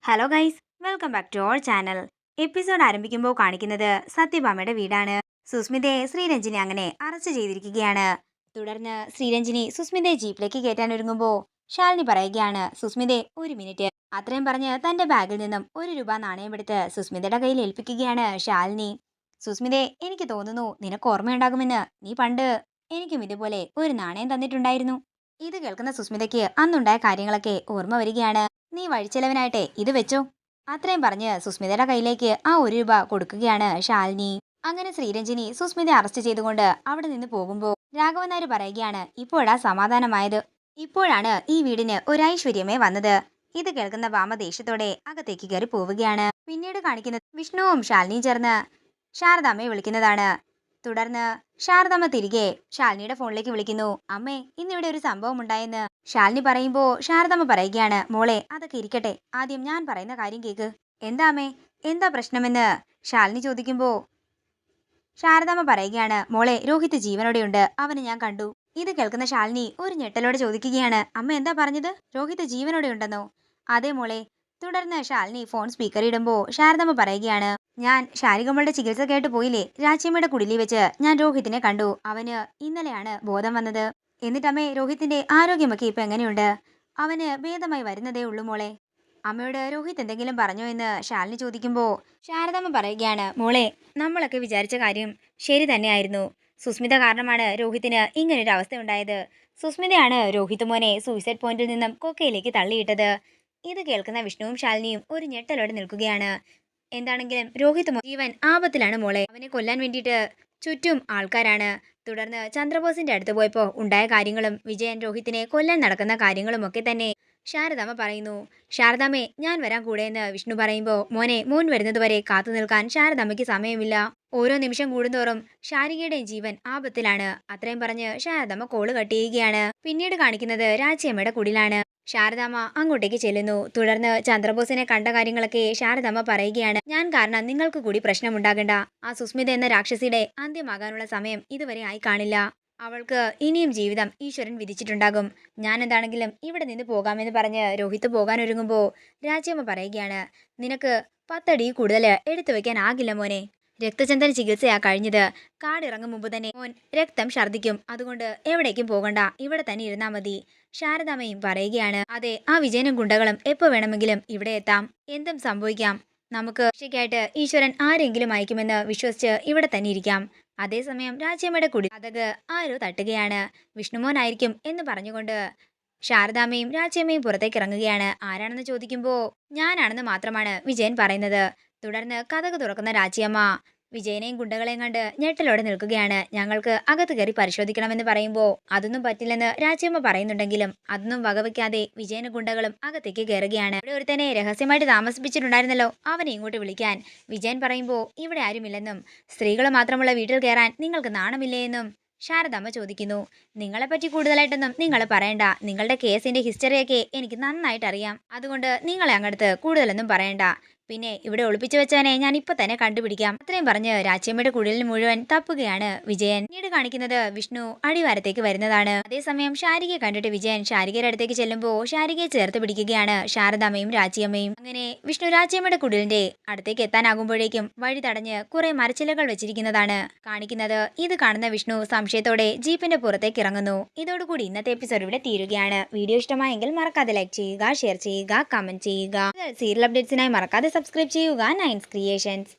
Hello guys, welcome back to our channel. Episode ആരംഭിക്കുമ്പോൾ കാണിക്കുന്നത് സത്യഭാമയുടെ വീടാണ്. സുസ്മിതയെ ശ്രീരഞ്ജിനി അങ്ങനെ അറസ്റ്റ് ചെയ്തിരിക്കുകയാണ്. തുടർന്ന് ശ്രീരഞ്ജിനി സുസ്മിതയെ ജീപ്പിലേക്ക് കയറ്റാൻ ഒരുങ്ങുമ്പോൾ ശാലിനി പറയുകയാണ്, സുസ്മിതയെ ഒരു മിനിറ്റ്. അത്രയും പറഞ്ഞ് തന്റെ ബാഗിൽ നിന്നും ₹1 നാണയമെടുത്ത് സുസ്മിതയുടെ കയ്യിൽ ഏൽപ്പിക്കുകയാണ് ശാലിനി. സുസ്മിതയെ, എനിക്ക് തോന്നുന്നു നിനക്ക് ഓർമ്മയുണ്ടാകുമെന്ന്. നീ പണ്ട് എനിക്കും ഇതുപോലെ ഒരു നാണയം തന്നിട്ടുണ്ടായിരുന്നു. ഇത് കേൾക്കുന്ന സുസ്മിതയ്ക്ക് അന്നുണ്ടായ കാര്യങ്ങളൊക്കെ ഓർമ്മ വരികയാണ്. നീ വഴിച്ചെലവിനായിട്ടെ ഇത് വെച്ചോ. അത്രയും പറഞ്ഞ് സുസ്മിതയുടെ കയ്യിലേക്ക് ആ ₹1 കൊടുക്കുകയാണ് ശാലിനി. അങ്ങനെ ശ്രീരഞ്ജിനി സുസ്മിതയെ അറസ്റ്റ് ചെയ്തുകൊണ്ട് അവിടെ നിന്ന് പോകുമ്പോൾ രാഘവൻ നായർ പറയുകയാണ്, ഇപ്പോഴാ സമാധാനമായത്. ഇപ്പോഴാണ് ഈ വീടിന് ഒരു ഐശ്വര്യമേ വന്നത്. ഇത് കേൾക്കുന്ന ഭാമ ദേഷ്യത്തോടെ അകത്തേക്ക് കയറി പോവുകയാണ്. പിന്നീട് കാണിക്കുന്നത് വിഷ്ണുവും ശാലിനിയും ചേർന്ന് ശാരദാമ്മയെ വിളിക്കുന്നതാണ്. തുടർന്ന് ശാരദാമ്മ തിരികെ ശാലിനിയുടെ ഫോണിലേക്ക് വിളിക്കുന്നു. അമ്മേ, ഇന്നിവിടെ ഒരു സംഭവം ഉണ്ടായെന്ന് ശാലിനി പറയുമ്പോൾ ശാരദാമ്മ പറയുകയാണ്, മോളെ അതൊക്കെ ഇരിക്കട്ടെ, ആദ്യം ഞാൻ പറയുന്ന കാര്യം കേക്ക്. എന്താ അമ്മേ, എന്താ പ്രശ്നമെന്ന് ശാലിനി ചോദിക്കുമ്പോൾ ശാരദാമ്മ പറയുകയാണ്, മോളെ രോഹിത് ജീവനോടെയുണ്ട്, അവനെ ഞാൻ കണ്ടു. ഇത് കേൾക്കുന്ന ശാലിനി ഒരു ഞെട്ടലോടെ ചോദിക്കുകയാണ്, അമ്മ എന്താ പറഞ്ഞത്? രോഹിത് ജീവനോടെ ഉണ്ടെന്നോ? അതെ മോളെ. തുടർന്ന് ശാലിനി ഫോൺ സ്പീക്കർ ഇടുമ്പോൾ ശാരദാമ്മ പറയുകയാണ്, ഞാൻ ശാരികമ്മളുടെ ചികിത്സ കേട്ട് പോയില്ലേ, രാച്ചിയമ്മയുടെ കുടിലിൽ വെച്ച് ഞാൻ രോഹിത്തിനെ കണ്ടു. അവന് ഇന്നലെയാണ് ബോധം വന്നത്. എന്നിട്ടമ്മേ, രോഹിത്തിന്റെ ആരോഗ്യമൊക്കെ ഇപ്പൊ എങ്ങനെയുണ്ട്? അവന് ഭേദമായി വരുന്നതേ ഉള്ളൂ മോളെ. അമ്മയോട് രോഹിത് എന്തെങ്കിലും പറഞ്ഞോ എന്ന് ശാലിനി ചോദിക്കുമ്പോൾ ശാരദാമ്മ പറയുകയാണ്, മോളെ, നമ്മളൊക്കെ വിചാരിച്ച കാര്യം ശരി തന്നെയായിരുന്നു. സുസ്മിത കാരണമാണ് രോഹിത്തിന് ഇങ്ങനൊരു അവസ്ഥ ഉണ്ടായത്. സുസ്മിതയാണ് രോഹിത് മോനെ സൂയിസൈഡ് പോയിന്റിൽ നിന്നും കൊക്കയിലേക്ക് തള്ളിയിട്ടത്. ഇത് കേൾക്കുന്ന വിഷ്ണുവും ശാലിനിയും ഒരു ഞെട്ടലോടെ നിൽക്കുകയാണ്. എന്താണെങ്കിലും രോഹിത് ജീവൻ ആപത്തിലാണ് മോളെ. അവനെ കൊല്ലാൻ വേണ്ടിയിട്ട് ചുറ്റും ആൾക്കാരാണ്. തുടർന്ന് ചന്ദ്രബോസിന്റെ അടുത്ത് പോയപ്പോൾ ഉണ്ടായ കാര്യങ്ങളും വിജയൻ രോഹിത്തിനെ കൊല്ലാൻ നടക്കുന്ന കാര്യങ്ങളും ഒക്കെ തന്നെ ശാരദാമ്മ പറയുന്നു. ശാരദാമ്മേ, ഞാൻ വരാൻ കൂടെയെന്ന് വിഷ്ണു പറയുമ്പോൾ മോൻ വരുന്നതുവരെ കാത്തു നിൽക്കാൻ ശാരദാമ്മയ്ക്ക് സമയമില്ല. ഓരോ നിമിഷം കൂടുന്തോറും ശാരികയുടെയും ജീവൻ ആപത്തിലാണ്. അത്രയും പറഞ്ഞ് ശാരദാമ്മ കോള് കട്ട് ചെയ്യുകയാണ്. പിന്നീട് കാണിക്കുന്നത് രാച്ചിയമ്മയുടെ കുടിലാണ്. ശാരദാമ്മ അങ്ങോട്ടേക്ക് ചെല്ലുന്നു. തുടർന്ന് ചന്ദ്രബോസിനെ കണ്ട കാര്യങ്ങളൊക്കെ ശാരദാമ്മ പറയുകയാണ്, ഞാൻ കാരണം നിങ്ങൾക്ക് കൂടി പ്രശ്നമുണ്ടാകണ്ട. ആ സുസ്മിത എന്ന രാക്ഷസിയുടെ അന്ത്യമാകാനുള്ള സമയം ഇതുവരെ ആയി കാണില്ല. അവൾക്ക് ഇനിയും ജീവിതം ഈശ്വരൻ വിധിച്ചിട്ടുണ്ടാകും. ഞാൻ എന്താണെങ്കിലും ഇവിടെ നിന്ന് പോകാമെന്ന് പറഞ്ഞ് രോഹിത് പോകാൻ ഒരുങ്ങുമ്പോൾ രാജ്യമ്മ പറയുകയാണ്, നിനക്ക് 10 അടി കൂടുതൽ എടുത്തു വെക്കാൻ ആകില്ല മോനെ. രക്തചന്ദന ചികിത്സയാ കഴിഞ്ഞത്. കാടിറങ്ങും മുമ്പ് തന്നെ മോൻ രക്തം ഛർദ്ദിക്കും. അതുകൊണ്ട് എവിടേക്കും പോകണ്ട, ഇവിടെ തന്നെ ഇരുന്നാ മതി. ശാരദാമ്മയും പറയുകയാണ്, അതെ, ആ വിജയനും ഗുണ്ടകളും എപ്പോ വേണമെങ്കിലും ഇവിടെ എത്താം. എന്തും സംഭവിക്കാം. നമുക്ക് രക്ഷയ്ക്കായിട്ട് ഈശ്വരൻ ആരെങ്കിലും അയക്കുമെന്ന് വിശ്വസിച്ച് ഇവിടെ തന്നെ ഇരിക്കാം. അതേസമയം രാജ്യമ്മയുടെ കുടി അതത് ആരോ തട്ടുകയാണ്. വിഷ്ണുമോനായിരിക്കും എന്ന് പറഞ്ഞുകൊണ്ട് ശാരദാമ്മയും രാജ്യമ്മയും പുറത്തേക്ക് ഇറങ്ങുകയാണ്. ആരാണെന്ന് ചോദിക്കുമ്പോൾ ഞാനാണെന്ന് മാത്രമാണ് വിജയൻ പറയുന്നത്. തുടർന്ന് കതക് തുറക്കുന്ന രാജ്യമ്മ വിജയനെയും ഗുണ്ടകളെയും കണ്ട് ഞെട്ടലോടെ നിൽക്കുകയാണ്. ഞങ്ങൾക്ക് അകത്ത് കയറി പരിശോധിക്കണമെന്ന് പറയുമ്പോൾ അതൊന്നും പറ്റില്ലെന്ന് രാജ്യമ്മ പറയുന്നുണ്ടെങ്കിലും അതൊന്നും വകവെക്കാതെ വിജയനും ഗുണ്ടകളും അകത്തേക്ക് കയറുകയാണ്. ഇവിടെ ഒരുത്തനെ രഹസ്യമായിട്ട് താമസിപ്പിച്ചിട്ടുണ്ടായിരുന്നല്ലോ, അവനെ ഇങ്ങോട്ട് വിളിക്കാൻ വിജയൻ പറയുമ്പോൾ ഇവിടെ ആരുമില്ലെന്നും സ്ത്രീകൾ മാത്രമുള്ള വീട്ടിൽ കയറാൻ നിങ്ങൾക്ക് നാണമില്ലേ എന്നും ശാരദാമ്മ ചോദിക്കുന്നു. നിങ്ങളെപ്പറ്റി കൂടുതലായിട്ടൊന്നും നിങ്ങൾ പറയണ്ട. നിങ്ങളുടെ കേസിന്റെ ഹിസ്റ്ററിയൊക്കെ എനിക്ക് നന്നായിട്ട് അറിയാം. അതുകൊണ്ട് നിങ്ങളെ അങ്ങടുത്ത് കൂടുതലൊന്നും പറയണ്ട. പിന്നെ ഇവിടെ ഒളിപ്പിച്ചു വെച്ചവനെ ഞാൻ ഇപ്പൊ തന്നെ കണ്ടുപിടിക്കാം. അത്രയും പറഞ്ഞ് രാച്ചിയമ്മയുടെ കുടിലിന് മുഴുവൻ തപ്പുകയാണ് വിജയൻ. പിന്നീട് കാണിക്കുന്നത് വിഷ്ണു അടിവാരത്തേക്ക് വരുന്നതാണ്. അതേസമയം ശാരികയെ കണ്ടിട്ട് വിജയൻ ശാരികയുടെ അടുത്തേക്ക് ചെല്ലുമ്പോൾ ശാരികയെ ചേർത്ത് പിടിക്കുകയാണ് ശാരദാമ്മയും രാച്ചിയമ്മയും. അങ്ങനെ വിഷ്ണു രാച്ചിയമ്മയുടെ കുടിലിന്റെ അടുത്തേക്ക് എത്താനാകുമ്പോഴേക്കും വഴി തടഞ്ഞ് കുറെ മരച്ചിലകൾ വെച്ചിരിക്കുന്നതാണ് കാണിക്കുന്നത്. ഇത് കാണുന്ന വിഷ്ണു സംശയത്തോടെ ജീപ്പിന്റെ പുറത്തേക്ക് ഇറങ്ങുന്നു. ഇതോടുകൂടി ഇന്നത്തെ എപ്പിസോഡ് ഇവിടെ തീരുകയാണ്. വീഡിയോ ഇഷ്ടമായെങ്കിൽ മറക്കാതെ ലൈക്ക് ചെയ്യുക, ഷെയർ ചെയ്യുക, കമന്റ് ചെയ്യുക. സീരിയൽ അപ്ഡേറ്റ്സിനായി മറക്കാതെ സബ്സ്ക്രൈബ് ചെയ്യുക നയൻസ് ക്രിയേഷൻസ്.